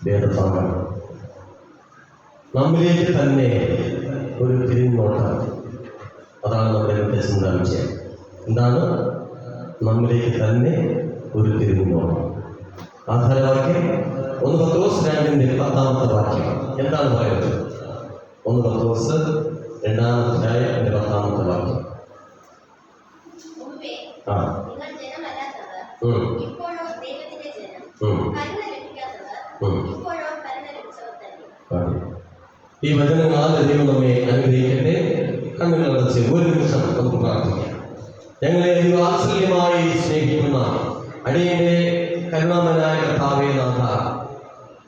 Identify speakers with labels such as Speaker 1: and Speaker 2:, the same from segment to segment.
Speaker 1: വേദഭാഗം. നമ്മിലേക്ക് തന്നെ ഒരു തിരിഞ്ഞോട്ടം, അതാണ് നമ്മുടെ ഇന്നത്തെ ചിന്താവിഷയം. എന്താണ്? നമ്മിലേക്ക് തന്നെ ഒരു തിരിഞ്ഞോട്ടം. ആധാരവാക്യം 1 പത്രോസ് 2:10 വാക്യം എന്താണ് പറയുന്നത്? 1 പത്രോസ് 2:10 വാക്യം. ഈ വചനങ്ങളാൽ ദൈവം നമ്മെ അനുഗ്രഹിക്കട്ടെ. കണ്ണുകൾ അടച്ച് ഒരു നിമിഷം നമുക്ക് പ്രാർത്ഥിക്കാം. ഞങ്ങളെ വാത്സല്യമായി സ്നേഹിക്കുന്ന അടിയന്റെ കരുണാമനായ കർത്താവേ നാഥ,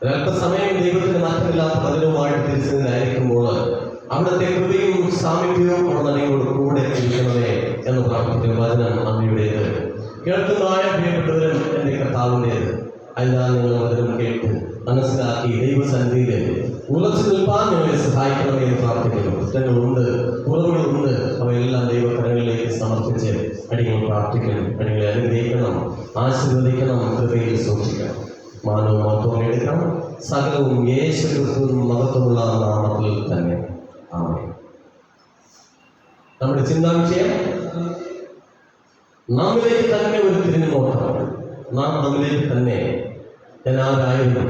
Speaker 1: ഒരല്പസമയം ദൈവത്തിന് മാറ്റമില്ലാത്ത പതിനുമായിട്ട് തിരിച്ചതിനായിരിക്കുമ്പോൾ അവിടുത്തെ കൃപയും സാമീപ്യവും ഉടനടിയോട് കൂടെ ഇരിക്കണമേ എന്ന് പ്രാർത്ഥിക്കുന്ന വചനം അമ്മയുടേത്. കേൾക്കുന്നതായ പ്രിയപ്പെട്ടവരും എൻ്റെ കർത്താവിൻ്റേത്. അതിനാൽ നിങ്ങൾ വചനം കേട്ട് മനസ്സിലാക്കി ദൈവസന്നിധിയിൽ ഉറച്ചു നിൽപ്പാൻ ഞങ്ങളെ സഹായിക്കണമേ എന്ന് പ്രാർത്ഥിക്കുന്നു. പ്രശ്നങ്ങളുണ്ട്, കുറവുകളുണ്ട്, അവയെല്ലാം ദൈവകരങ്ങളിലേക്ക് സമർപ്പിച്ച് അടിയങ്ങൾ പ്രാർത്ഥിക്കണം. അടിയങ്ങളെ അനുഗ്രഹിക്കണം, ആശീർവദിക്കണം, കൃപയിൽ സൂക്ഷിക്കണം. മാനവും മഹത്വം എടുക്കണം. സകലവും യേശു ക്രിസ്തുവിൻ മഹത്വമുള്ള നാമത്തിൽ തന്നെ. ആമേൻ. നമ്മുടെ ചിന്താവിഷയം നമ്മിലേക്ക് തന്നെ ഒരു തിരിഞ്ഞു നോക്കണം. നാം നമ്മിലേക്ക് തന്നെ. ഞാൻ ആരായിരുന്നു?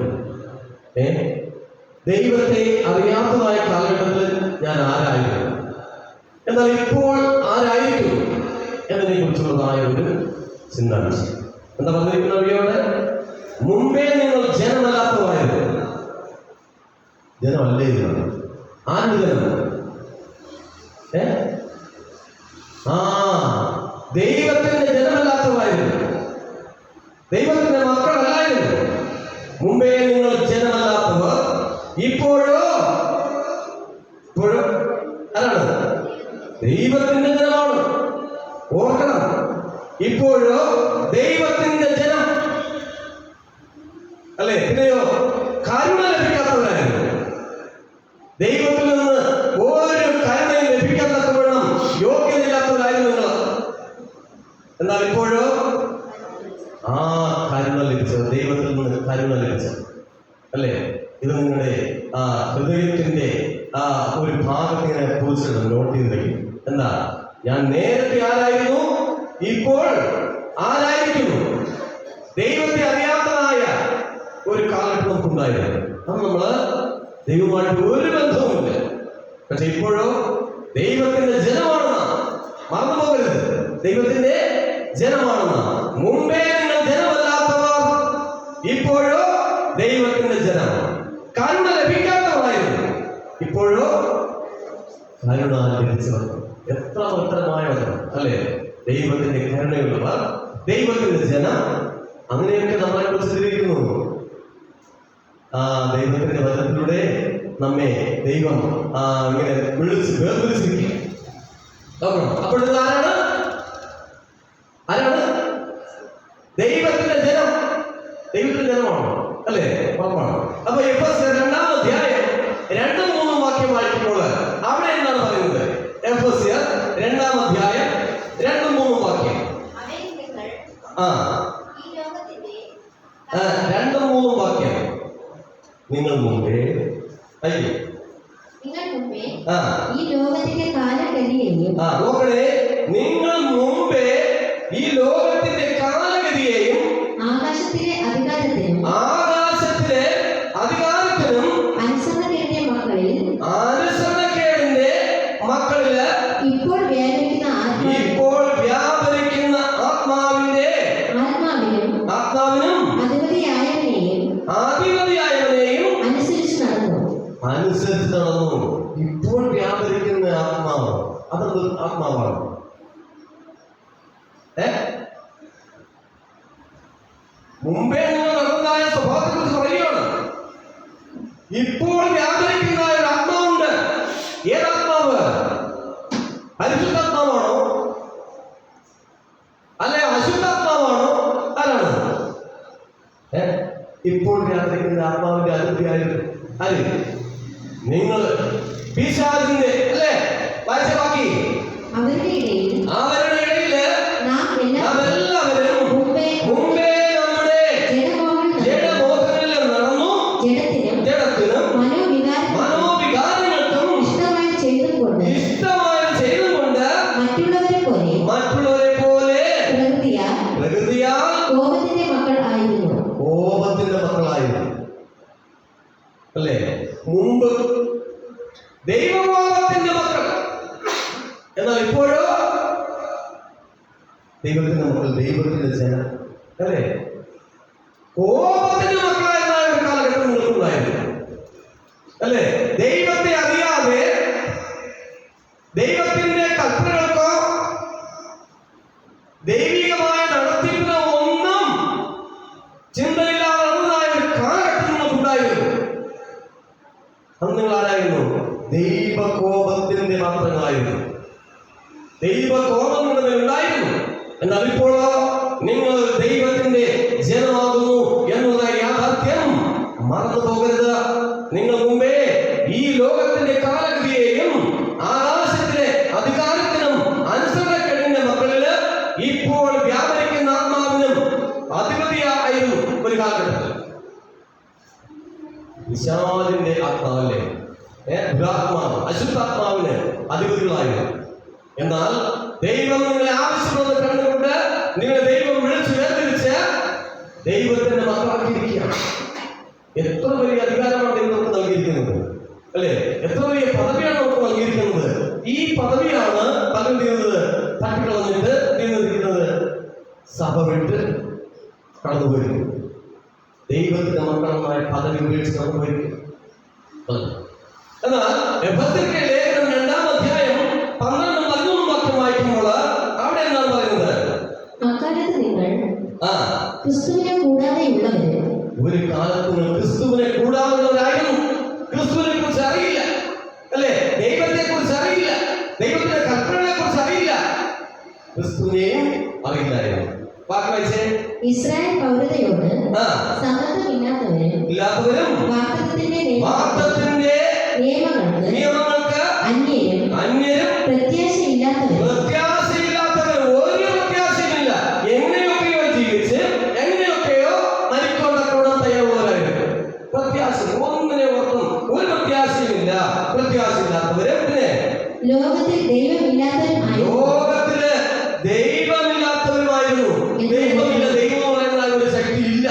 Speaker 1: ദൈവത്തെ അറിയാത്തതായ കാലഘട്ടത്തിൽ ഞാൻ ആരായിരുന്നു, എന്നാൽ ഇപ്പോൾ ആരായിരിക്കും എന്നതിനെ കുറിച്ചുള്ളതായ ഒരു ചിന്താവിഷയം. എന്താ പറഞ്ഞിരിക്കുന്ന വഴിയോടെ? മുമ്പേ നിങ്ങൾ ജനമല്ലാത്തതായിരുന്നു. ജനമല്ലേ? ആരുടെ ജനം? ദൈവത്തിന്റെ ജനമല്ലാത്തതായിരുന്നു. ദൈവത്തിന്റെ മക്കളല്ലായിരുന്നു. മുമ്പേ നിങ്ങൾ ജനമല്ലാത്തവർ, ഇപ്പോഴോ ആരാണ്? ദൈവത്തിന്റെ ജനമാണ്. ഓർക്കണം, ഇപ്പോഴോ ദൈവത്തിന്റെ ജനം അല്ലേ? പിന്നെയോ കരുണ ലഭിക്കാത്തവരായിരുന്നു. ദൈവത്തിൽ നിന്ന് ഒരു കരുണയും ലഭിക്കാൻ തക്കവണ്ണം യോഗ്യതയില്ലാത്തവരായിരുന്നു നിങ്ങൾ. എന്നാൽ ഇപ്പോഴോ കരുണ ലഭിച്ചത്, ദൈവത്തിൽ നിന്ന് കരുണ ലഭിച്ചത് അല്ലേ? ഇത് നിങ്ങളുടെ ഹൃദയത്തിന്റെ ഒരു ഭാഗത്തിനെ കുറിച്ച് നോട്ട് ചെയ്ത് വയ്ക്കും. എന്താ? ഞാൻ നേരത്തെ ആരായിരുന്നു, ഇപ്പോൾ ആരായിരിക്കുന്നു. ദൈവത്തെ അറിയാത്തതായ ഒരു കാലഘട്ടം നമുക്കുണ്ടായിരുന്നു. അത് നമ്മള് ദൈവമായിട്ട് ഒരു ബന്ധവുമില്ല. പക്ഷെ ഇപ്പോഴോ ദൈവത്തിന്റെ ജനമാണെന്ന മറന്നു പോകരുത്. ദൈവത്തിന്റെ ജനമാണെന്ന. മുമ്പേ നിങ്ങൾ ജനമല്ലാത്തവർ, ഇപ്പോഴോ ദൈവത്തിന്റെ ജനം. കരുണ ലഭിക്കാത്തവരായിരുന്നു, ഇപ്പോഴോ കരുണ ലഭിച്ചവർ. എത്ര മഹത്തരമായവർ അല്ലേ? ദൈവത്തിന്റെ കരുണയുള്ളവർ, ദൈവത്തിന്റെ ജനം. അങ്ങനെയൊക്കെ നമ്മളെ കുറിച്ച് തിരിക്കുന്നു. ദൈവത്തിന്റെ വചനത്തിലൂടെ നമ്മെ ദൈവം ഇങ്ങനെ വിളിച്ച് വേർതിരിച്ചിരിക്കുക. അപ്പോൾ ഇത് ആരാണ്? ദൈവത്തിന്റെ ജനം. ദൈവത്തിന്റെ ജനമാണോ? അല്ലേ? ഉറപ്പാണ്. അപ്പൊ എഫെസ്യർ 2-ാം അധ്യായം 2-3 വാക്യം വായിക്കുമ്പോൾ അവിടെ എന്താണ് പറയുന്നത്? എഫെസ്യർ 2-ാം അധ്യായം 2-3 വാക്യം. 2-3 വാക്യം. നിങ്ങൾ മുമ്പേ
Speaker 2: ഈ ലോകത്തിന്റെ കാലഗതിയെയും
Speaker 1: നോക്കണേ, നിങ്ങൾ മുമ്പേ ഈ ലോകത്തിന്റെ കാലഗതിയെയും
Speaker 2: ആകാശത്തിലെ അധികാരത്തിനും അനുസരണക്കേടിന്റെ
Speaker 1: മക്കളില്
Speaker 2: ഇപ്പോൾ
Speaker 1: വ്യാപരിക്കുന്ന ആത്മാവിനും അധിപതിയായവനെയും അനുസരിച്ച് നടന്നു. ഇപ്പോൾ വ്യാപരിക്കുന്ന ആത്മാവ് അതൊരു ആത്മാവാണ്. മുമ്പേ നിങ്ങൾ നടന്നതായ സ്വഭാവത്തെ കുറിച്ച് പറയുകയാണ്. ഇപ്പോൾ വ്യാപരിക്കുന്ന ഒരു ആത്മാവുണ്ട്. ഏതാത്മാവ്? പരിശുദ്ധാത്മാവാണോ? അല്ലെ അശുദ്ധാത്മാവാണോ? ആരാണ്? ഇപ്പോൾ വ്യാപരിക്കുന്ന ആത്മാവിന്റെ അതിർത്തിയായിരുന്നു ആര്? നിങ്ങൾ പിശാചിന്റെ അല്ലേ? വായിച്ച ബാക്കി.
Speaker 2: അവരുടെ ഇടയില് നാം എല്ലാവരും മുമ്പേ നമ്മുടെ ജഡമോഹങ്ങളിൽ നടന്നു
Speaker 1: മുമ്പ് ദൈവകോപത്തിന്റെ മക്കൾ, എന്നാൽ ഇപ്പോഴോ ദൈവത്തിന്റെ മക്കൾ, ദൈവത്തിന്റെ ജനം. അല്ലേ? കോപത്തിന്റെ മക്കളായിരുന്ന ഒരു കാലഘട്ടം നിങ്ങൾക്കുണ്ടായിരുന്നു. അല്ലേ? ദൈവത്തെ അറിയാതെ ദൈവത്തിന്റെ കൽപ്പനകൾക്കോ ദൈവികമായ നടത്തിപ്പിനോ ഒന്നും ചിന്തയില്ലാതെ നടന്നതായ ഒരു കാലഘട്ടം നിങ്ങൾക്കുണ്ടായിരുന്നു. അന്ന് നിങ്ങൾ ആരായിരുന്നു? ദൈവകോപത്തിന്റെ പാത്രങ്ങളായിരുന്നു. ദൈവകോപം നിങ്ങളുടെ ഉണ്ടായിരുന്നു. എന്നാൽ ഇപ്പോഴോ നിങ്ങൾ ദൈവത്തിന്റെ ജനമാകുന്നു എന്നുള്ള യാഥാർത്ഥ്യം മറന്നു പോകരുത്. നിങ്ങൾ മുമ്പേ ഈ ലോകത്തിന്റെ കാലഗതിയെയും ആകാശത്തിലെ അധികാരത്തിനും അനുസരണക്കേടിന്റെ മക്കളില് ഇപ്പോൾ വ്യാപരിക്കുന്ന ആത്മാവിനും അധിപതിയായിരുന്നു ഒരു കാലഘട്ടത്തിൽ. വിശാലിന്റെ ആത്മാവിലെ ദുരാത്മാവ്, അശുദ്ധാത്മാവിന് അധിപതികളായിരുന്നു. എന്നാൽ ദൈവം നിങ്ങളെ ആവശ്യമുള്ളത് കണ്ടുകൊണ്ട് നിങ്ങളെ ദൈവം വിളിച്ചു വേർതിരിച്ച് ദൈവത്തിന്റെ മക്കളാക്കിയിരിക്കുകയാണ്. എത്ര വലിയ അധികാരമാണ് ദൈവം നമുക്ക് നൽകിയിരിക്കുന്നത്, അല്ലെ? എത്ര വലിയ പദവിയാണ് നമുക്ക് നൽകിയിരിക്കുന്നത്. ഈ പദവിയാണ് പലരും ചെയ്യുന്നത് തട്ടിക്കളഞ്ഞിട്ട് ചെയ്യുന്നത് സഭ വിട്ട് കടന്നുപോയിരിക്കും. ദൈവത്തിന്റെ മക്കളുമായ പദവി ഉപയോഗിച്ച് കടന്നുപോയിരിക്കും. എന്നാൽ എഫെസ്യർക്കെഴുതിയ ലേഖനം 2-ാം അധ്യായം 12-13 വാക്യം വായിക്കുമ്പോൾ അവിടെ എന്താണ് പറയുന്നത്?
Speaker 2: അക്കാലത്ത് നിങ്ങൾ ക്രിസ്തുവിനെ കൂടാതെയുള്ളവര്.
Speaker 1: ഒരു കാലത്ത് നിങ്ങൾ ക്രിസ്തുവിനെ കൂടാതെയുള്ളവരായിരുന്നു. ക്രിസ്തുവിനെ കുറിച്ച് അറിയില്ല, അല്ലെ? ദൈവത്തെ കുറിച്ച് അറിയില്ല, ദൈവത്തിന്റെ കൽപ്പനകളെ കുറിച്ച് അറിയില്ല, ക്രിസ്തുവിനെയും അറിയില്ലായിരുന്നു. വാക്ക് വായിച്ചേ.
Speaker 2: ഇസ്രായേൽ പൗരതയോട് സമ്മതമില്ലാത്തവരും വാഗ്ദത്തത്തിന്റെ നിയമങ്ങൾക്ക് അന്യരും പ്രത്യാശയില്ലാത്തവരും ഒരു പ്രത്യാശയുമില്ല. എങ്ങനെയൊക്കെയോ ജീവിച്ച് എങ്ങനെയൊക്കെയോ മരിക്കൊണ്ടോടാൻ തയ്യാറുള്ളവരായിരുന്നു. പ്രത്യാശ ഒന്നിനെ ഓർത്തും ഒരു പ്രത്യാശയുമില്ല. പ്രത്യാശയില്ലാത്തവരും പിന്നെ ലോകത്തില്
Speaker 1: ദൈവമില്ലാത്തവരുമായിരുന്നു. ദൈവമില്ല, ദൈവം പറയുന്ന ഒരു ശക്തി ഇല്ല,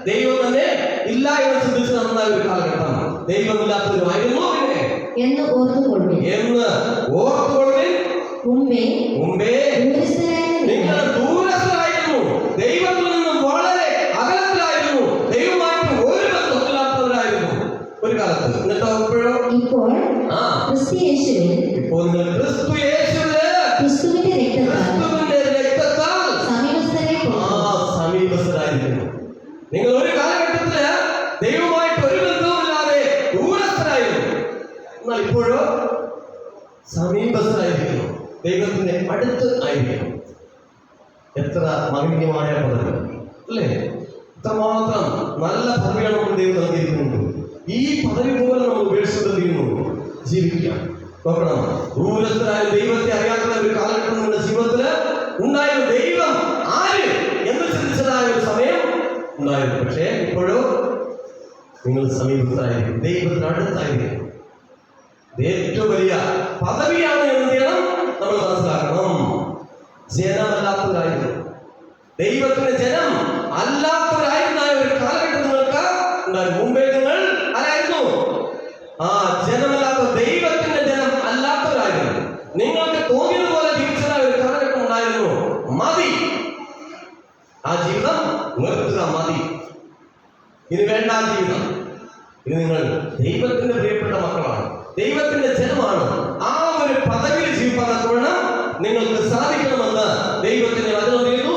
Speaker 1: ദൈവം തന്നെ ഇല്ല എന്ന് ചിന്തിച്ച് നടന്ന ഒരു കാലഘട്ടം. ദൈവമില്ലാത്തവരുമായിരുന്നു
Speaker 2: എന്ന്
Speaker 1: ഓർത്തുകൊള്ളിൻ. മുമ്പേ നിങ്ങൾ ദൂരസ്ഥരായിരുന്നു, ദൈവത്തിൽ നിന്നും വളരെ അകലത്തിലായിരുന്നു, ദൈവമായിട്ട് ഒരു ബന്ധമില്ലാത്തവരായിരുന്നു ഒരു കാലത്ത്. എന്നിട്ടോ ഇപ്പോൾ നിങ്ങൾ ക്രിസ്തുവിന്റെ രക്തത്താൽ സമീപസ്ഥരായിരിക്കുന്നു. നിങ്ങൾ ഒരു കാലഘട്ടത്തില് ദൈവമായിട്ട് ഒരു ബന്ധവുമില്ലാതെ ദൂരസ്ഥരായിരുന്നു. എന്നാൽ ഇപ്പോഴോ സമീപസ്ഥരായിരിക്കുന്നു, ദൈവത്തിന്റെ അടുത്ത് ആയിരിക്കുന്നു. എത്ര മഹനീയമായ പദവി, അല്ലേ? ഇത്രമാത്രം നല്ല പദവിയാണ് നമ്മൾ ദൈവം നൽകിയിരിക്കുന്നത്. ഈ പദവി പോലെ നമ്മൾ ഉപേക്ഷിക്കുന്നു ജീവിക്കുക. നോക്കണം, ദൂരസ്ഥരായ ദൈവത്തെ അറിയാത്ത ഒരു കാലഘട്ടം നിങ്ങളുടെ ജീവിതത്തില് ഉണ്ടായിരുന്നു. ദൈവം ആര് എന്ന് ചിന്തിച്ചതായ ഒരു സമയം ഉണ്ടായിരുന്നു. പക്ഷേ ഇപ്പോഴോ നിങ്ങൾ സമീപത്തായിരിക്കും, ദൈവത്തിനടുത്തായിരിക്കും. ഏറ്റവും വലിയ പദവിയാണ് എന്ന് ചെയ്യണം, നമ്മൾ മനസ്സിലാക്കണം. ജനമല്ലാത്തവരായിരുന്നു, ദൈവത്തിന്റെ ജനം അല്ലാത്തവരായിരുന്ന ഒരു കാലഘട്ടം നിങ്ങൾക്ക് ഉണ്ടായിരുന്നു. മുമ്പേ നിങ്ങൾ ആരായിരുന്നു? ജനമല്ലാത്ത ദൈവത്തിന്റെ ജനം അല്ലാത്തവരായിരുന്നു. നിങ്ങൾക്ക് തോന്നിയതുപോലെ ജീവിച്ചതായ ഒരു കാലഘട്ടം ഉണ്ടായിരുന്നു. മതി, ആ ജീവിതം നിർത്തുക, മതി, ഇനി വേണ്ട ആ ജീവിതം. ഇത് നിങ്ങൾ ദൈവത്തിന്റെ പ്രിയപ്പെട്ട മക്കളാണ്, ദൈവത്തിന്റെ ജനമാണ്. ആ ഒരു പദവിയിൽ ജീവിക്കാൻ നിങ്ങൾക്ക് സാധിക്കണമെന്ന് ദൈവത്തിന്റെ വചനം ചെയ്യുന്നു,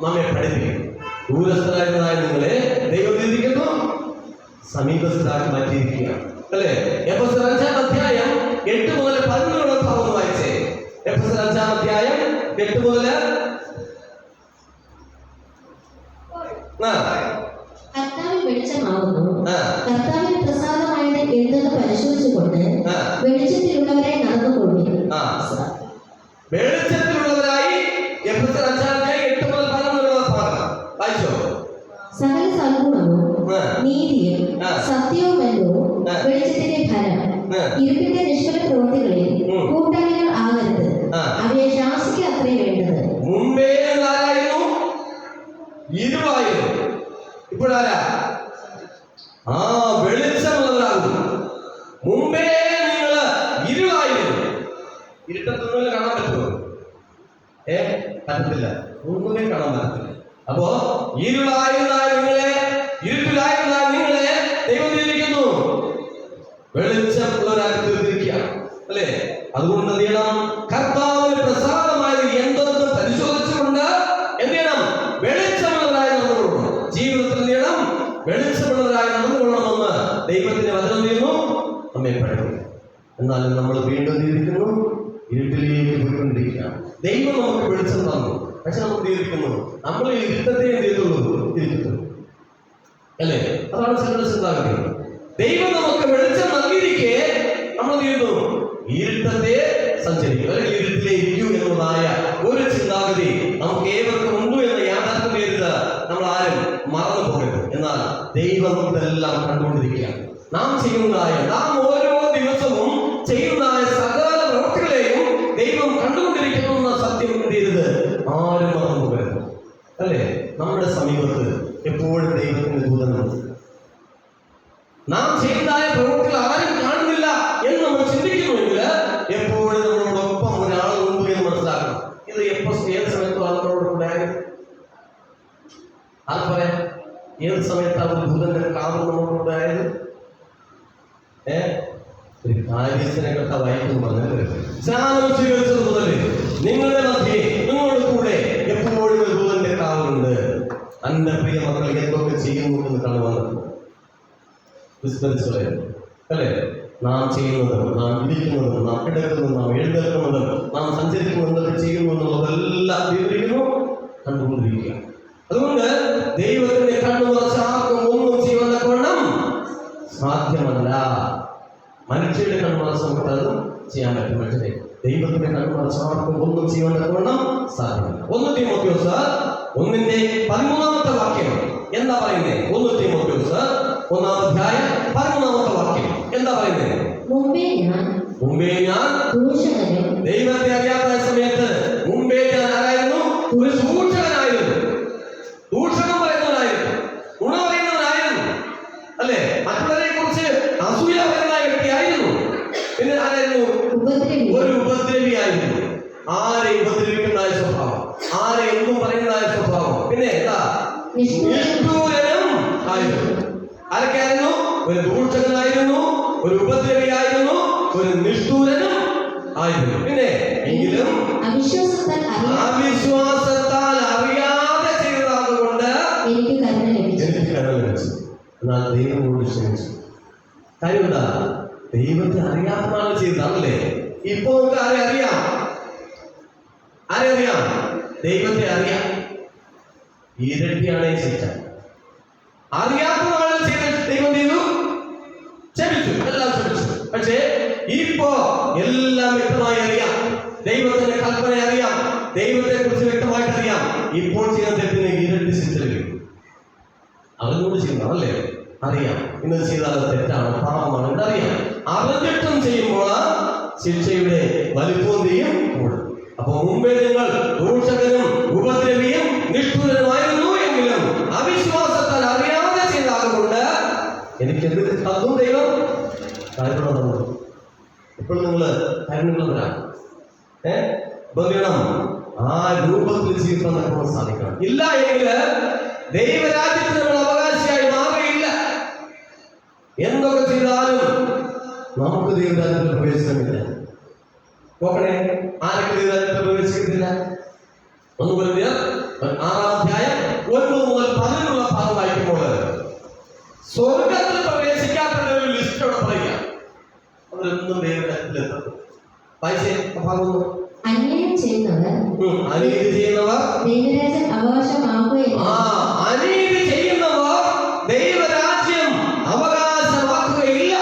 Speaker 1: നമ്മെ പഠിപ്പിക്കുന്നു. ദൂരസ്ഥരായിരുന്നതായ നിങ്ങളെ ദൈവം ചിന്തിക്കുന്നു, സമീപസ്ഥരാക്കി മാറ്റിയിരിക്കുകയാണ്, അല്ലേ? എഫെസ്യർ 5-ാം അധ്യായം 8 മുതൽ 11 ഭാഗം വായിച്ചേ. എഫെസ്യർ 5-ാം അധ്യായം 8 മുതൽ
Speaker 2: കർത്താവിൽ വെളിച്ചമാകുന്നു, കർത്താവിന് പ്രസാദമായത് എന്തെന്ന് പരിശോധിച്ചുകൊണ്ട് വെളിച്ചത്തിലുള്ളവരെ നടന്നുകൊള്ളുവിൻ.
Speaker 1: വെളിച്ചത്തിലുള്ളവരായി എഫെസ്യർ 5-ാം അധ്യായം 8 മുതൽ 11 ഭാഗം വായിച്ചോ.
Speaker 2: സകല സൽഗുണവും നീതിയും സത്യവുമല്ലോ വെളിച്ചത്തിന്റെ ഫലം. ഇരുട്ടിന്റെ നിഷ്ഫല പ്രവൃത്തികളിൽ കൂട്ടാളികൾ ആകരുത്, അവയെ ശാസിക്കുക അത്രേ വേണ്ടത്.
Speaker 1: മുമ്പേ ആരായിരുന്നു? ഇരുവായിരുന്നു. ഇപ്പോഴാരാ? വെളിച്ചമുള്ളവരാകുന്നു. പറ്റത്തില്ല, ഒന്നുമേ കാണാൻ പറ്റത്തില്ല. അപ്പോ ഇരുട്ടിലായിരുന്ന നിങ്ങളെ ദൈവം ചെയ്തിരിക്കുന്നു വെളിച്ചമുള്ളവരാക്കി തീർത്തിരിക്കുകയാണ്, അല്ലേ? അതുകൊണ്ട് എന്ത് ചെയ്യണം? കർത്താവിന് പ്രസാദമായത് എന്തെന്ന് പരിശോധിച്ചുകൊണ്ട് എന്ത് ചെയ്യണം? വെളിച്ചമുള്ളവരായി നടന്നുകൊള്ളണം. ജീവിതത്തിൽ എന്ത് ചെയ്യണം? വെളിച്ചമുള്ളവരായി നടന്നുകൊള്ളണമെന്ന് ദൈവത്തിന്റെ വചനം ചെയ്യുന്നു, നമ്മെ പഠിപ്പിക്കും. എന്നാലും നമ്മൾ വീണ്ടും ജീവിക്കുന്നു, ഇരുട്ടിലേക്ക് പോയിക്കൊണ്ടിരിക്കുകയാണ്. ദൈവം നമുക്ക് വെളിച്ചം തന്നു, പക്ഷെ നമുക്ക് ജീവിക്കുന്നു, നമ്മൾ ഇരുട്ടത്തെ എന്ത് ചെയ്തുള്ളൂ? ഇരിക്കുന്നു, അല്ലേ? അതാണ് ചിലരുടെ ചിന്താഗതി. ദൈവം നമുക്ക് വെളിച്ചം നൽകിയിരിക്കെ നമ്മൾ ചെയ്യുന്നു ഇരുട്ടത്തെ സഞ്ചരിക്കും, അല്ലെങ്കിൽ ഇരുട്ടിലെ ഇരിക്കൂ എന്നതായ ഒരു ചിന്താഗതി നമുക്ക് ഏവർക്കും ഉണ്ട് എന്ന യാഥാർത്ഥ്യം പേരുത് നമ്മൾ ആരും മറന്നു പോകരുത്. എന്നാൽ ദൈവം ഇതെല്ലാം കണ്ടുകൊണ്ടിരിക്കുകയാണ്. നാം ഓരോ ദിവസവും ചെയ്യുന്നതായ സകല പ്രവൃത്തികളെയും ദൈവം കണ്ടുകൊണ്ടിരിക്കുന്നു എന്ന സത്യം ചെയ്തത് ആരും മറന്നു പോകരുത്, അല്ലേ? നമ്മുടെ സമീപത്ത് എപ്പോഴും ദൈവത്തിന്റെ ദൂതനുണ്ട്. നാം ചെയ്യുന്നതായ പ്രവൃത്തികൾ ആരും കാണുന്നില്ല എന്ന് നമ്മൾ ചിന്തിക്കുന്നുവെങ്കിൽ എപ്പോഴും നമ്മളോടൊപ്പം ഒരാളുണ്ട് എന്ന് മനസ്സിലാക്കണം. ഇത് ഏത് സമയത്തും ആളുകളോട് കൂടെ ആർക്ക് പറയാം? ഏത് സമയത്താണ് ഒരു ദൂതന്റെ കാവൽ നമ്മളോട് ആയത്? ഒരു കാര്യസ്ഥനൊക്കെ വായിക്കും പറഞ്ഞത് സ്നാനം സ്വീകരിച്ചത് മുതൽ നിങ്ങളുടെ മധ്യേ നിങ്ങളുടെ കൂടെ എപ്പോഴും ഒരു ദൂതന്റെ കാവലുണ്ട്. അന്റെ പ്രിയ മക്കൾ എന്തൊക്കെ ചെയ്യുന്നു എന്ന് കാണുവാൻ വിസ്മരിച്ചുകളായിരുന്നു, അല്ലേ? നാം ചെയ്യുന്നതും നാം ഇരിക്കുന്നതും നാം കിടക്കുന്നതും നാം എഴുന്നേൽക്കുന്നതും നാം സഞ്ചരിക്കുന്നതൊക്കെ ചെയ്യുന്നു എന്നുള്ളതെല്ലാം വിവരിക്കുന്നു, കണ്ടുകൊണ്ടിരിക്കുക. അതുകൊണ്ട് ദൈവത്തിന്റെ കണ്ണു കുറച്ച് ആർക്കും ഒന്നും ചെയ്യുവാൻ വേണം സാധ്യമല്ല. മനുഷ്യരുടെ കണ്ണു കുറച്ച് നമുക്ക് അത് ചെയ്യാൻ പറ്റും, പക്ഷേ ദൈവത്തിന്റെ കണ്ണു കുറച്ച് ആർക്കും ഒന്നും ചെയ്യുവാൻ വേണം സാധ്യമല്ല. 1 തീമോഥെയോസ് 1:13 വാക്യം എന്താ പറയുന്നത്? 1 തീമോഥെയോസ് 1-ാം അധ്യായം 13-ാമത്തെ വാക്യം എന്താ പറയുന്നത്? മുമ്പേ ഞാൻ ദൈവത്തെ അറിയാത്ത സമയത്ത് മുമ്പേ ഞാൻ ആരായിരുന്നു? ഒരു ദൂഷകനായിരുന്നു, ദൂഷണം പറയുന്നവനായിരുന്നു, ഗുണ പറയുന്നവനായിരുന്നു, അല്ലേ? മറ്റുള്ളവരെ കുറിച്ച് അസൂയ പറയുന്ന വ്യക്തിയായിരുന്നു. പിന്നെ ആരായിരുന്നു? ഒരു ഉപദ്രവിയായിരുന്നു. ആരെ ഉപദ്രവിക്കുന്നതായ സ്വഭാവം, ആരെ ഒന്നും പറയുന്നതായ സ്വഭാവം. പിന്നെ എന്താ? നിഷ്ഠൂരനും ആയിരുന്നു. ആരൊക്കെയായിരുന്നു? ഒരു ദൂഷകനായിരുന്നു, ഒരു ഉപദ്രവിയായിരുന്നു, ഒരു നിഷ്ഠൂരനും ആയിരുന്നു. പിന്നെ എങ്കിലും അവിശ്വാസത്താൽ അറിയാതെ ചെയ്തതാകൊണ്ട് എനിക്ക് കരുണ ലഭിച്ചു. എന്നാൽ ദൈവമോട് ക്ഷമിച്ചു. കാര്യം എന്താ? ദൈവത്തെ അറിയാത്തതാണ് ചെയ്തതാണല്ലേ. ഇപ്പൊ നമുക്ക് ആരെയറിയാം? ദൈവത്തെ അറിയാം. ഇരട്ടിയാണ് ശിക്ഷ. അറിയാത്തതാണ് ചെയ്ത ദൈവം ചെയ്തു, ക്ഷമിച്ചു, എല്ലാം ക്ഷമിച്ചു. പക്ഷേ ഇപ്പോ എല്ലാം വ്യക്തമായി അറിയാം, ദൈവത്തിന്റെ കൽപ്പന അറിയാം, ദൈവത്തെ കുറിച്ച് വ്യക്തമായിട്ട് അറിയാം. ഇപ്പോൾ ചെയ്യാൻ തെറ്റിന് ഇരട്ടി ശിക്ഷ ലഭിക്കും. അവനോട് ചെയ്യുന്നതല്ലേ അറിയാം, ഇന്നത് ചെയ്താൽ തെറ്റാണ്, പാപമാണ് എന്നറിയാം. അറിഞ്ഞിട്ടും ചെയ്യുമ്പോൾ ശിക്ഷയുടെ വലിപ്പവും തീയും കൂടും. അപ്പൊ മുമ്പേ നിങ്ങൾ ദൂഷകനും ഉപദ്രവിയും നിഷ്ഠൂരനുമായിരുന്നു എങ്കിലും അവിശ്വാസത്താൽ അറിയാതെ ചെയ്തതുകൊണ്ട് എനിക്ക് എന്ത് തന്നു ദൈവം? കാര്യങ്ങളാണ്. ഇപ്പോൾ നിങ്ങള് കാര്യങ്ങളവരാണ്. ആ രൂപത്തിൽ ജീവിക്കാൻ നമുക്ക് സാധിക്കണം. ഇല്ല എങ്കിൽ ദൈവരാജ്യത്തിന് നമ്മൾ അവകാശിയായി മാറുകയില്ല. എന്തൊക്കെ ചെയ്താലും നമുക്ക് ദൈവരാജ്യത്തിൽ പ്രവേശനമില്ല. നോക്കണേ, ആരൊക്കെ ദൈവരാജ്യത്തിൽ പ്രവേശിക്കുന്നില്ല? 1 കൊരിന്ത്യർ 6-ാം അധ്യായം 9 മുതൽ 11 ഭാഗം വായിക്കുമ്പോൾ സ്വർഗത്തിൽ പ്രവേശിക്കാത്ത ഒരു ലിസ്റ്റോടെ പറയുക. അവരൊന്നും ദൈവരാജ്യത്തിലെത്തും. വായിച്ചേ ഭാഗം.
Speaker 2: അന്യായം ചെയ്യുന്നവർ ദൈവരാജ്യം അവകാശമാക്കുകയില്ല.
Speaker 1: അനീതി ചെയ്യുന്നവർ ദൈവരാജ്യം അവകാശമാക്കുകയില്ല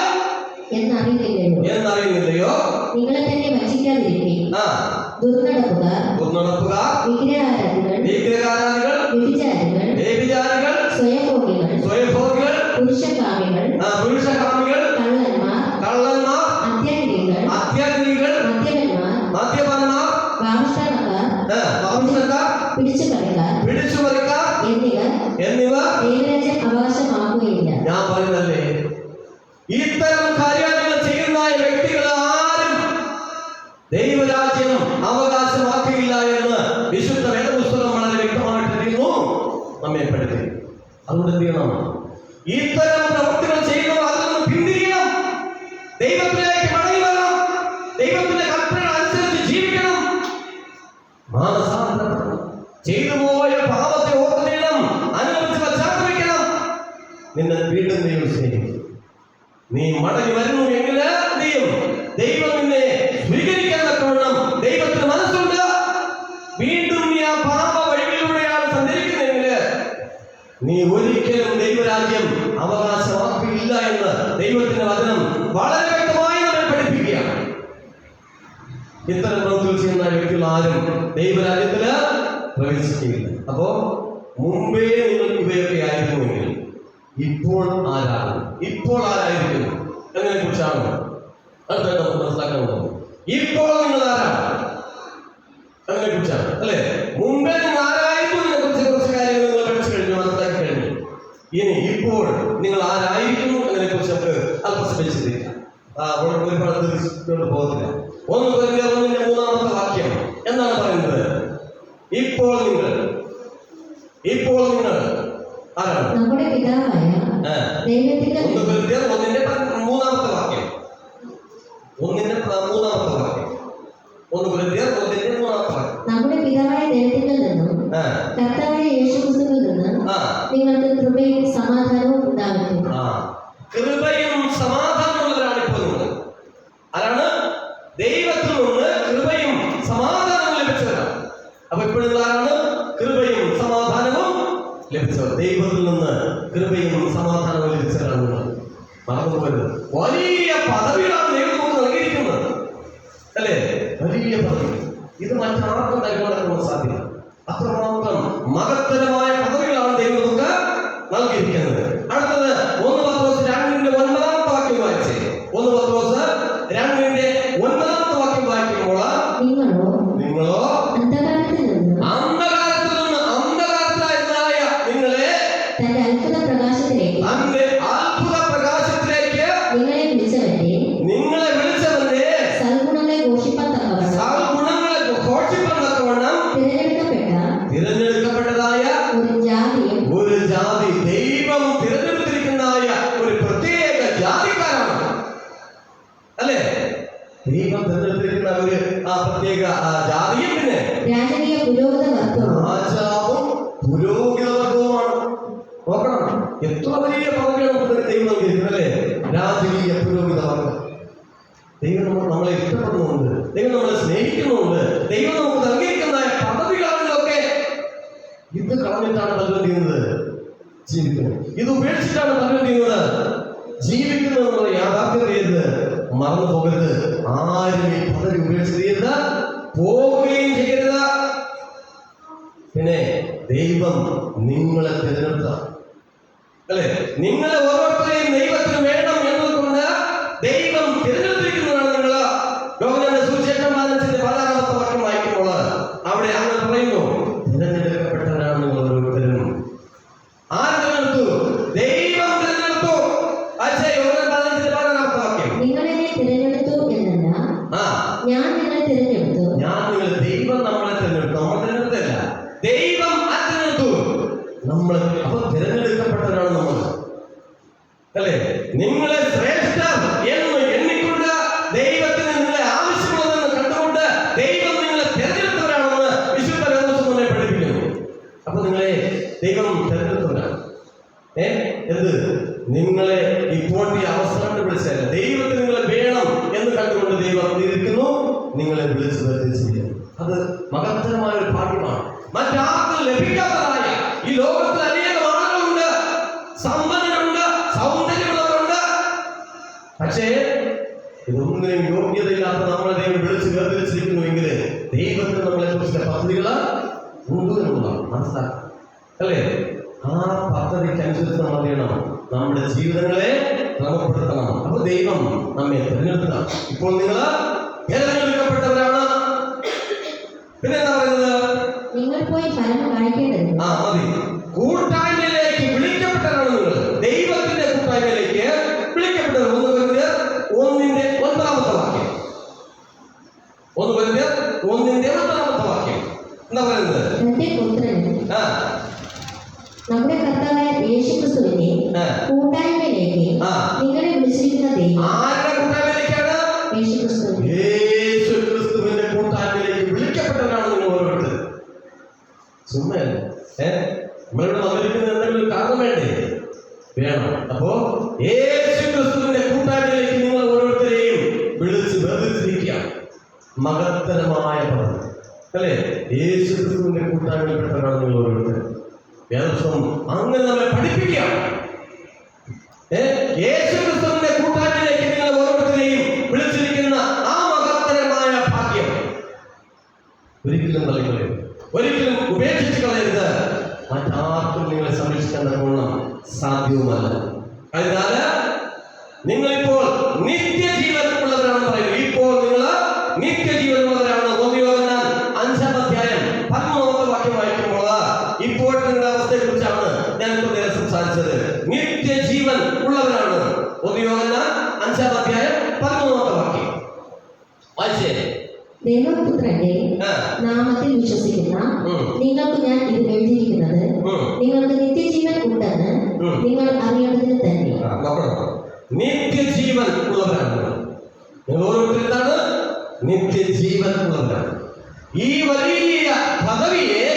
Speaker 1: എന്നറിയുന്നില്ലയോ? നിങ്ങളെ തന്നെ വഞ്ചിക്കാതിരിക്കുകയും ദുർനടപ്പുകാർ, വിഗ്രഹാരാധികൾ, വ്യഭിചാരികൾ, സ്വയംഭോഗികൾ, പുരുഷകാമികൾ, കള്ളന്മാർ, അത്യാഗ്രഹികൾ, മദ്യപന്മാർ, പിടിച്ചുപറിക്കാർ എന്നിവർ ദൈവരാജ്യം അവകാശമാക്കുകയില്ല. ഞാൻ പറയുന്നല്ലേ, ഇത്തരം കാര്യങ്ങൾ ചെയ്യുന്ന വ്യക്തികൾ ആരും ദൈവരാജ്യം അവകാശമാക്കിയില്ല എന്ന് വിശുദ്ധ ഇത്തരം പ്രവൃത്തികൾ ചെയ്യുന്നവർ അതിൽ നിന്ന് പിന്തിരിയണം. ദൈവത്തിലേക്ക് മടങ്ങി വരണം. ദൈവത്തിന്റെ കൽപ്പനകൾ അനുസരിച്ച് ജീവിക്കണം. മാനസാന്തരപ്പെടണം. ചെയ്തു പോയ പാപത്തെ ഓർത്ത് ചെയ്യണം. അനുഭവിച്ച് പശ്ചാത്തപിക്കണം. നിന്നെ വീണ്ടും ദൈവം സ്നേഹിക്കും. നീ മടങ്ങി വരുന്നു എങ്കിൽ ദൈവം നിന്നെ സ്വീകരിക്കാൻ തക്കവണ്ണം ദൈവത്തിന് മനസ്സുണ്ട്. വീണ്ടും നീ ആ പാപ വഴികളിലൂടെയാണ് സഞ്ചരിക്കുന്നതെങ്കിൽ നീ ഒരിക്കലും ദൈവരാജ്യം അവകാശമാക്കില്ല എന്ന് ദൈവത്തിന്റെ വചനം വളരെ വ്യക്തമായി നമ്മെ പഠിപ്പിക്കുകയാണ്. ഇത്തരം പ്രവൃത്തികൾ ചെയ്യുന്ന വ്യക്തികൾ ആരും ദൈവരാജ്യത്തില് പ്രവേശിക്കുകയില്ല. അപ്പോ മുമ്പേ നിങ്ങൾ ഇവയൊക്കെ ആയിരുന്നുവെങ്കിൽ ഇപ്പോൾ ആരാണ്? ഇപ്പോൾ ആരായിരിക്കുന്നു എന്നതിനെ കുറിച്ചാണ് അടുത്തായിട്ട് നമുക്ക് മനസ്സിലാക്കാൻ. ഇപ്പോൾ നിങ്ങൾ ആരാണ് അതിനെ കുറിച്ചാണ് അല്ലെ. മുമ്പേ നിങ്ങൾ ആരായിരുന്നു ഇതിനെ കുറിച്ച് കുറച്ച് കാര്യങ്ങൾ നിങ്ങൾ പഠിച്ചു കഴിഞ്ഞു, മനസ്സിലാക്കി കഴിഞ്ഞു. ഇനി ഇപ്പോൾ നിങ്ങൾ ആരായിരിക്കുന്നു എന്നതിനെ കുറിച്ച് നമുക്ക് അല്പസമയം ചിന്തിക്കാം. ഒരുപാട് തീർച്ചയായിട്ടും പോകുന്നില്ല. 1 Corinthians 1:3 വാക്യം എന്താണ് പറയുന്നത്? ഇപ്പോൾ നിങ്ങൾ ആരാണ്?
Speaker 2: നമ്മുടെ പിതാവായ ദൈവത്തിൽ
Speaker 1: 1 Corinthians 1:3 വാക്യം. 1:3 വാക്യം. 1 Corinthians 1:3 വാക്യം.
Speaker 2: നമ്മുടെ പിതാവായ ദൈവത്തിൽ നിന്നും കർത്താവായ യേശുക്രിസ്തുവിൽ നിന്നും നിങ്ങൾക്ക് കൃപയും സമാധാനവും ഉണ്ടാകട്ടെ.
Speaker 1: കൃപയും സമാധാനമുള്ളവരാണ് ഇപ്പോൾ നിങ്ങൾ. ആരാണ്? ദൈവത്തിൽ നിന്ന് കൃപയും സമാധാനവും ലഭിച്ചവരാണ്. അപ്പൊ ഇപ്പോൾ നിങ്ങൾ ആരാണ്? കൃപയും സമാധാനവും ലഭിച്ചവർ. ദൈവത്തിൽ നിന്ന് കൃപയും സമാധാനവും ലഭിച്ചവരാണ്. മറന്നു പോകരുത്. വലിയ പദവികളാണ് ദൈവം നമുക്ക് നൽകിയിരിക്കുന്നത് അല്ലേ. വലിയ പദവി. ഇത് മറ്റാർക്കും നൽകാൻ സാധ്യത. അത്രമാത്രം മഹത്തരമായ പദവികളാണ് ദൈവം നമുക്ക് നൽകിയിരിക്കുന്നത്. അടുത്തത് 1 പത്രോസ് 2:9 വാക്യം വായിച്ചേ. 1 പത്രോസ് 2:9 വാക്യം വായിക്കുമ്പോൾ നിങ്ങളോ അന്ധകാരത്തിൽ നിന്ന് അന്ധകാരത്തിലായ നിങ്ങളെ
Speaker 2: തന്റെ അത്ഭുത പ്രകാശത്തിലേക്ക്
Speaker 1: നിങ്ങളെ വിളിച്ചവന്റെ
Speaker 2: സൽഗുണങ്ങളെ ഘോഷിപ്പാൻ തക്കവണ്ണം
Speaker 1: തിരഞ്ഞെടുക്കപ്പെട്ടതായ ഒരു ജാതി, ദൈവം തിരഞ്ഞെടുത്തിരിക്കുന്നതായ ഒരു പ്രത്യേക ജാതിക്കാരാണ് അല്ലേ. ദൈവം തിരഞ്ഞെടുത്തിരിക്കുന്ന ഒരു പ്രത്യേക ജാതിയും പിന്നെ രാജാവും പുരോഹിതവർഗവുമാണ്. നോക്കണം, എത്ര വലിയ പദവിയാണ് ദൈവം നൽകിയിരിക്കുന്നത് അല്ലേ. രാജകീയ പുരോഹിതവർഗം. ദൈവം നമ്മളെ ഇഷ്ടപ്പെടുന്നുണ്ട്, ദൈവം നമ്മളെ സ്നേഹിക്കുന്നുണ്ട്, ദൈവം നമുക്ക് നൽകിയിരിക്കുന്ന പദവികളാണിതൊക്കെ. ഇത് കളഞ്ഞിട്ടാണ് പലരും ചെയ്യുന്നത്, ജീവിക്കുന്നത്. ഇത് ഉപേക്ഷിച്ചിട്ടാണ് പലരും ചെയ്യുന്നത്, ജീവിക്കുന്നത് എന്നുള്ള യാഥാർത്ഥ്യം ചെയ്ത് മറന്നു പോകരുത്. ആരും ഈ പദവി ഉപേക്ഷിച്ച് ചെയ്യരുത്, പോവുകയും ചെയ്യരുത്. പിന്നെ ദൈവം നിങ്ങളെ തിരഞ്ഞെടുത്ത അല്ലെ. നിങ്ങളെ ഓരോരുത്തരെയും ദൈവത്തിന് വേണം എന്നതുകൊണ്ട് ദൈവം തിരഞ്ഞെടുത്തിരിക്കുന്നതാണ് നിങ്ങൾ. യോഹന്നാന്റെ സുവിശേഷം 16 വാക്യം വായിക്കുമ്പോൾ അവിടെ അങ്ങനെ പറയുന്നു, തിരഞ്ഞെടുക്കപ്പെട്ടവരാണ് നിങ്ങൾ ഓരോരുത്തരും. ആര് തിരഞ്ഞെടുത്തു? ദൈവം തിരഞ്ഞെടുത്തു. യോഹന്നാൻ 16 വാക്യം.
Speaker 2: നിങ്ങൾ എന്നെ തിരഞ്ഞെടുത്തു എന്നല്ല, ഞാൻ നിങ്ങളെ തിരഞ്ഞെടുത്തു.
Speaker 1: ദൈവം നമ്മളെ തിരഞ്ഞെടുത്തു, നമ്മൾ തിരഞ്ഞെടുത്തല്ല, ദൈവം തിരഞ്ഞെടുത്തു നമ്മൾ. അപ്പൊ തിരഞ്ഞെടുക്കപ്പെട്ടവരാണ് നമ്മൾ അല്ലേ. നിങ്ങളെ ശ്രേഷ്ഠർ എന്ന് എണ്ണിക്കൊണ്ട് ദൈവത്തിന് നിങ്ങളെ ആവശ്യമുള്ളതെന്ന് കണ്ടുകൊണ്ട് ദൈവം നിങ്ങളെ തിരഞ്ഞെടുത്തവരാണെന്ന് വിശുദ്ധ വേദപുസ്തകം നമ്മെ പഠിപ്പിക്കുന്നു. അപ്പൊ നിങ്ങളെ ദൈവം തിരഞ്ഞെടുത്തവരാണ്. എന്ത്? നിങ്ങളെ ഇപ്പോഴത്തെ അവസ്ഥ കണ്ടുപിടിച്ചല്ല, ദൈവത്തിന് നിങ്ങളെ വേണം എന്ന് കണ്ടുകൊണ്ട് ദൈവം ഇരിക്കുന്നു, നിങ്ങളെ വിളിച്ചു വരുത്തിച്ചിരിക്കുന്നു. അത് മഹത്തരമായ ഒരു ഭാഗ്യമാണ്. മറ്റാർക്കും ലഭിക്കാത്തതായ ഈ ലോകത്തിൽ അനേകം ആളുകളുണ്ട്, സമ്പന്നരുണ്ട്, സൗന്ദര്യമുള്ളവരുണ്ട്. പക്ഷേ ഇതൊന്നിനും യോഗ്യതയില്ലാത്ത നമ്മളെ ദൈവം വിളിച്ച് വേർതിരിച്ചിരിക്കുന്നുവെങ്കിൽ ദൈവത്തിന് നമ്മളെ കുറിച്ച് പദ്ധതികൾ മുൻകൂറുള്ളതാണ്, മനസ്സിലാക്കാം അല്ലേ. ആ പദ്ധതിക്കനുസരിച്ച് നമ്മൾ ചെയ്യണം, നമ്മുടെ ജീവിതങ്ങളെ ക്രമപ്പെടുത്തണം. അപ്പൊ ദൈവം നമ്മെ തിരഞ്ഞെടുക്കുക. ഇപ്പോൾ നിങ്ങൾ തിരഞ്ഞെടുക്കപ്പെട്ടവരാണ്. പിന്നെ എന്താ പറയുന്നത്?
Speaker 2: നിങ്ങൾ പോയി ഫലം കായ്ക്കേണ്ടത്.
Speaker 1: മതി. കൂട്ടായ്മയിലേക്ക് വിളിക്കപ്പെട്ടവരാണ് നിങ്ങൾ, ദൈവത്തിന്റെ കൂട്ടായ്മയിലേക്ക് വിളിക്കപ്പെട്ടത്. 1 Corinthians 1:9 വാക്യം. 1 Corinthians 1:9 വാക്യം എന്താ പറയുന്നത്?
Speaker 2: നമ്മുടെ കർത്താവായ യേശുക്രിസ്തുവിനെ
Speaker 1: അപ്പോ യേശു ക്രിസ്തുവിന്റെ കൂട്ടായ്മയിലേക്ക് നിങ്ങൾ ഓരോരുത്തരെയും വിളിച്ച് ബന്ധിച്ചിരിക്കുക. മഹത്തരമായ പദം അല്ലേ? യേശു ക്രിസ്തുവിന്റെ കൂട്ടായ്മയിൽപ്പെട്ടവരാണ് നിങ്ങൾ ഓരോരുത്തർ. വേദപുസ്തകം അങ്ങനെ നമ്മെ പഠിപ്പിക്കുക. യേശു ക്രിസ്തുവിന്റെ കൂട്ടായ്മയിലേക്ക് നിങ്ങൾ ഓരോരുത്തരെയും വിളിച്ചിരിക്കുന്ന ആ മഹത്തരമായ ഭാഗ്യം ഒരിക്കലും തള്ളിക്കളയരുത്, ഒരിക്കലും ഉപേക്ഷിച്ച് കളയരുത്. മറ്റാർക്കും നിങ്ങളെ സംരക്ഷിക്കാൻ തക്കവണ്ണം സാധ്യവുമല്ല. അതിനാൽ നിങ്ങളിപ്പോൾ നിത്യജീവൻ ഉള്ളവരാണെന്ന് പറയുന്നു. ഇപ്പോൾ നിങ്ങൾ നിത്യജീവൻ ഉള്ളവരാണ്. 1 യോഹന്നാൻ 5-ാം അധ്യായം 13-ാമത്തെ വാക്യം വായിക്കുമ്പോൾ ഇപ്പോൾ നിങ്ങളുടെ അവസ്ഥയെ കുറിച്ചാണ് ഞാൻ ഇപ്പോൾ നേരെ സംസാരിച്ചത്. നിത്യജീവൻ ഉള്ളവരാണ്. 1 യോഹന്നാൻ 5-ാം അധ്യായം 13-ാമത്തെ വാക്യം വായിച്ചേ.
Speaker 2: ദൈവപുത്രന്റെ നാമത്തിൽ വിശ്വസിക്കുന്ന നിങ്ങൾക്ക് ഞാൻ ഇത് എഴുതിയിരിക്കുന്നത് നിങ്ങൾക്ക് നിത്യജീവൻ ഉണ്ടെന്ന് നിങ്ങൾ അറിയേണ്ടതിന് തന്നെ.
Speaker 1: നിത്യജീവൻ ഉള്ളവരാണ് നിങ്ങൾ ഓരോരുത്തരാണ്. നിത്യജീവൻ ഉള്ളവരാണ്. ഈ വലിയ പദവിയെ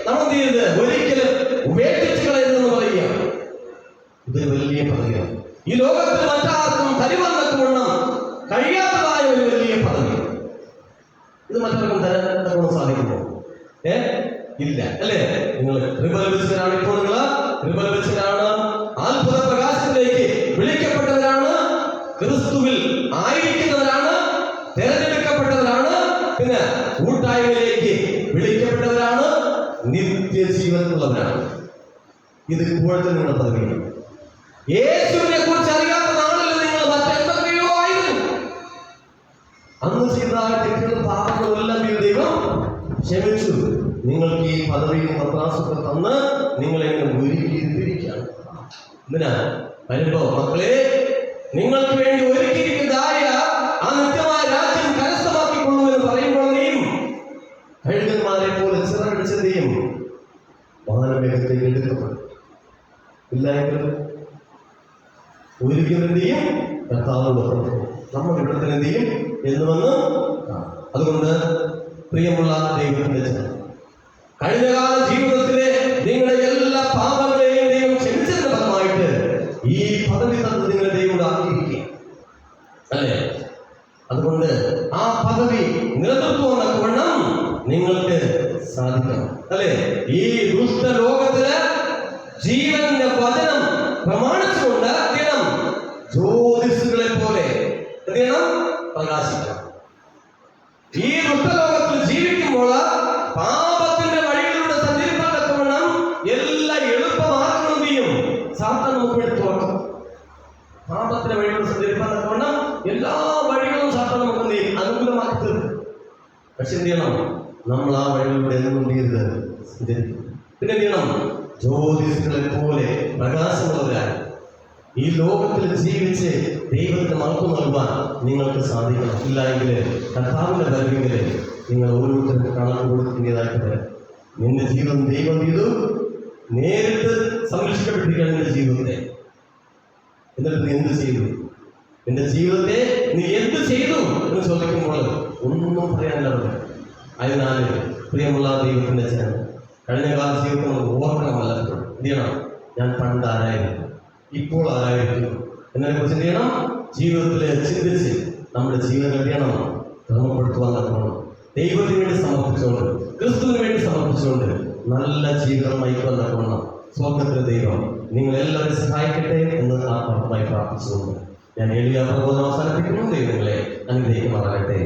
Speaker 1: നമ്മൾ എന്ത് ചെയ്യരുത്, ഒരിക്കലും ഉപേക്ഷിച്ച് കളയരുതെന്ന് പറയുകയാണ്. ഇതൊരു വലിയ പദവിയാണ്. ഈ ലോകത്തിൽ മറ്റാർക്കും തരുവാൻ കഴിയാത്തതായ ഒരു വലിയ പദവി. ഇത് മറ്റൊരു തരാൻ സാധിക്കുമോ? ഇല്ല അല്ലേ? നിങ്ങൾ റിബൽബിച്ചവരാണ്. ഇപ്പോൾ നിങ്ങൾ റിബൽബിച്ചവരാണ്. അത്ഭുത പ്രകാശത്തിലേക്ക് വിളിക്കപ്പെട്ടവരാണ്. ക്രിസ്തുവിൽ ആയിരിക്കുന്നവരാണ്. തിരഞ്ഞെടുക്കപ്പെട്ടവരാണ്. പിന്നെ കൂട്ടായ്മയിലേക്ക് വിളിക്കപ്പെട്ടവരാണ്. നിത്യജീവനുള്ളവരാണ്. ഇത് ഇപ്പോഴത്തെ നിങ്ങളുടെ പദവിയാണ്. യേശുവിനെ കുറിച്ച് അറിയാത്ത നാളിൽ നിങ്ങൾ മറ്റെന്തൊക്കെയോ ആയിരുന്നു. അന്ന് ചെയ്തതായ തെറ്റുകളും പാപങ്ങളും എല്ലാം ദൈവം ക്ഷമിച്ചു. നിങ്ങൾക്ക് ഈ പദവിയും പത്രാസൊക്കെ തന്ന് നിങ്ങളെ ഒരുക്കിയിരിക്കുകയാണ്. എന്തിനാ? വരുമ്പോ മക്കളെ, നിങ്ങൾക്ക് വേണ്ടി ഒരുക്കിയിരിക്കുന്നതായ ആ നിത്യമായ രാജ്യം കരസ്ഥമാക്കിക്കൊള്ളൂ എന്ന് പറയുമ്പോൾ നീയും കഴുകന്മാരെ പോലെ ചിറകടിച്ചെന്തെയും വാനമേഘത്തേക്ക് എടുക്കപ്പെടും. ഇല്ലായെങ്കിലും ഒരുക്കിയവരെന്തെയും കർത്താവിനോട് നമ്മൾ ഇവിടത്തിൽ എന്ത് ചെയ്യും എന്ന് വന്ന്. അതുകൊണ്ട് പ്രിയമുള്ള ദൈവത്തിന്റെ ജനം, കഴിഞ്ഞകാല ജീവിതത്തിലെ നിങ്ങളുടെ എല്ലാ പാപങ്ങളെയും ദൈവം ക്ഷമിച്ചതിന്റെ ഫലമായിട്ട് ഈ പദവി തന്നത് നിങ്ങളെ ദൈവം ആക്കിയിരിക്കുക അല്ലേ? അതുകൊണ്ട് ആ പദവി നിലനിർത്തുവെന്ന നിങ്ങൾക്ക് സാധിക്കണം അല്ലേ? ഈ ദുഷ്ടലോകത്തില് ജീവന്റെ വചനം പ്രമാണിച്ചുകൊണ്ട് ജ്യോതിസുകളെ പോലെ പ്രകാശിക്കണം. ഈ ദുഷ്ടലോകത്തിൽ ജീവിക്കുമ്പോൾ പാപത്തിന്റെ വഴികളിലൂടെ സഞ്ചരിക്കാൻ എല്ലാ എളുപ്പമാർഗങ്ങളും ചെയ്യും സാത്താൻ നമുക്ക് എടുത്തു തുറക്കും. പാപത്തിന്റെ വഴികളിലൂടെ സഞ്ചരിക്കാൻ എല്ലാ വഴികളും സാത്താൻ നമുക്ക് എന്ത് ചെയ്യും, അനുകൂലമാക്കി തീർക്കും. പക്ഷെ എന്ത് ചെയ്യണം, നമ്മൾ ആ വഴികളിലൂടെ എന്തും ചെയ്ത് സഞ്ചരിക്കും. പിന്നെ എന്ത് ചെയ്യണം, ജ്യോതിസുകളെ പോലെ പ്രകാശമുള്ളവരായി ഈ ലോകത്തിൽ ജീവിച്ച് ദൈവത്തിന് മഹത്വം നൽകുവാൻ നിങ്ങൾക്ക് സാധിക്കണം. ഇല്ലായെങ്കിൽ കർത്താവിന്റെ വരവിൽ നിങ്ങൾ ഓരോരുത്തരും കണക്ക് കൊടുക്കുന്നതായിട്ട് വരാം. നിന്റെ ജീവിതം ദൈവം ചെയ്തു നേരിട്ട് സംരക്ഷിക്കപ്പെട്ടിരിക്കുകയാണ് നിന്റെ ജീവിതത്തെ. എന്നിട്ട് നീ എന്ത് ചെയ്തു? നിന്റെ ജീവിതത്തെ നീ എന്ത് ചെയ്തു എന്ന് ചോദിക്കുമ്പോൾ ഒന്നും പറയാനില്ല. അതിനാൽ പ്രിയമുള്ള ദൈവത്തിന്റെ ജനം, കഴിഞ്ഞ കാല ജീവിതത്തിൽ നമ്മൾ ഓർക്കണമല്ല. എന്ത് ചെയ്യണം, ഞാൻ പണ്ട് ആരായിരുന്നു, ഇപ്പോൾ ആരായിരിക്കുന്നു എന്നതിനെ കുറിച്ച് എന്ത് ചെയ്യണം, ജീവിതത്തിൽ ചിന്തിച്ച് നമ്മുടെ ജീവിതം കഴിയണം ക്രമപ്പെടുത്തുവാൻ നടക്കണം. ദൈവത്തിന് വേണ്ടി സമർപ്പിച്ചുകൊണ്ട്, ക്രിസ്തുവിന് വേണ്ടി സമർപ്പിച്ചുകൊണ്ട് നല്ല ജീവിതം നയിക്കുവാൻ നടക്കണം. സ്വർഗത്തിലെ ദൈവം നിങ്ങളെല്ലാവരും സഹായിക്കട്ടെ എന്ന് ആത്മാർത്ഥമായി പ്രാർത്ഥിച്ചുകൊണ്ട് ഞാൻ എളിയ പ്രബോധനം അവസാനിപ്പിക്കുന്നു. ദൈവങ്ങളെ അനുഗ്രഹിക്കുമാറാകട്ടെ.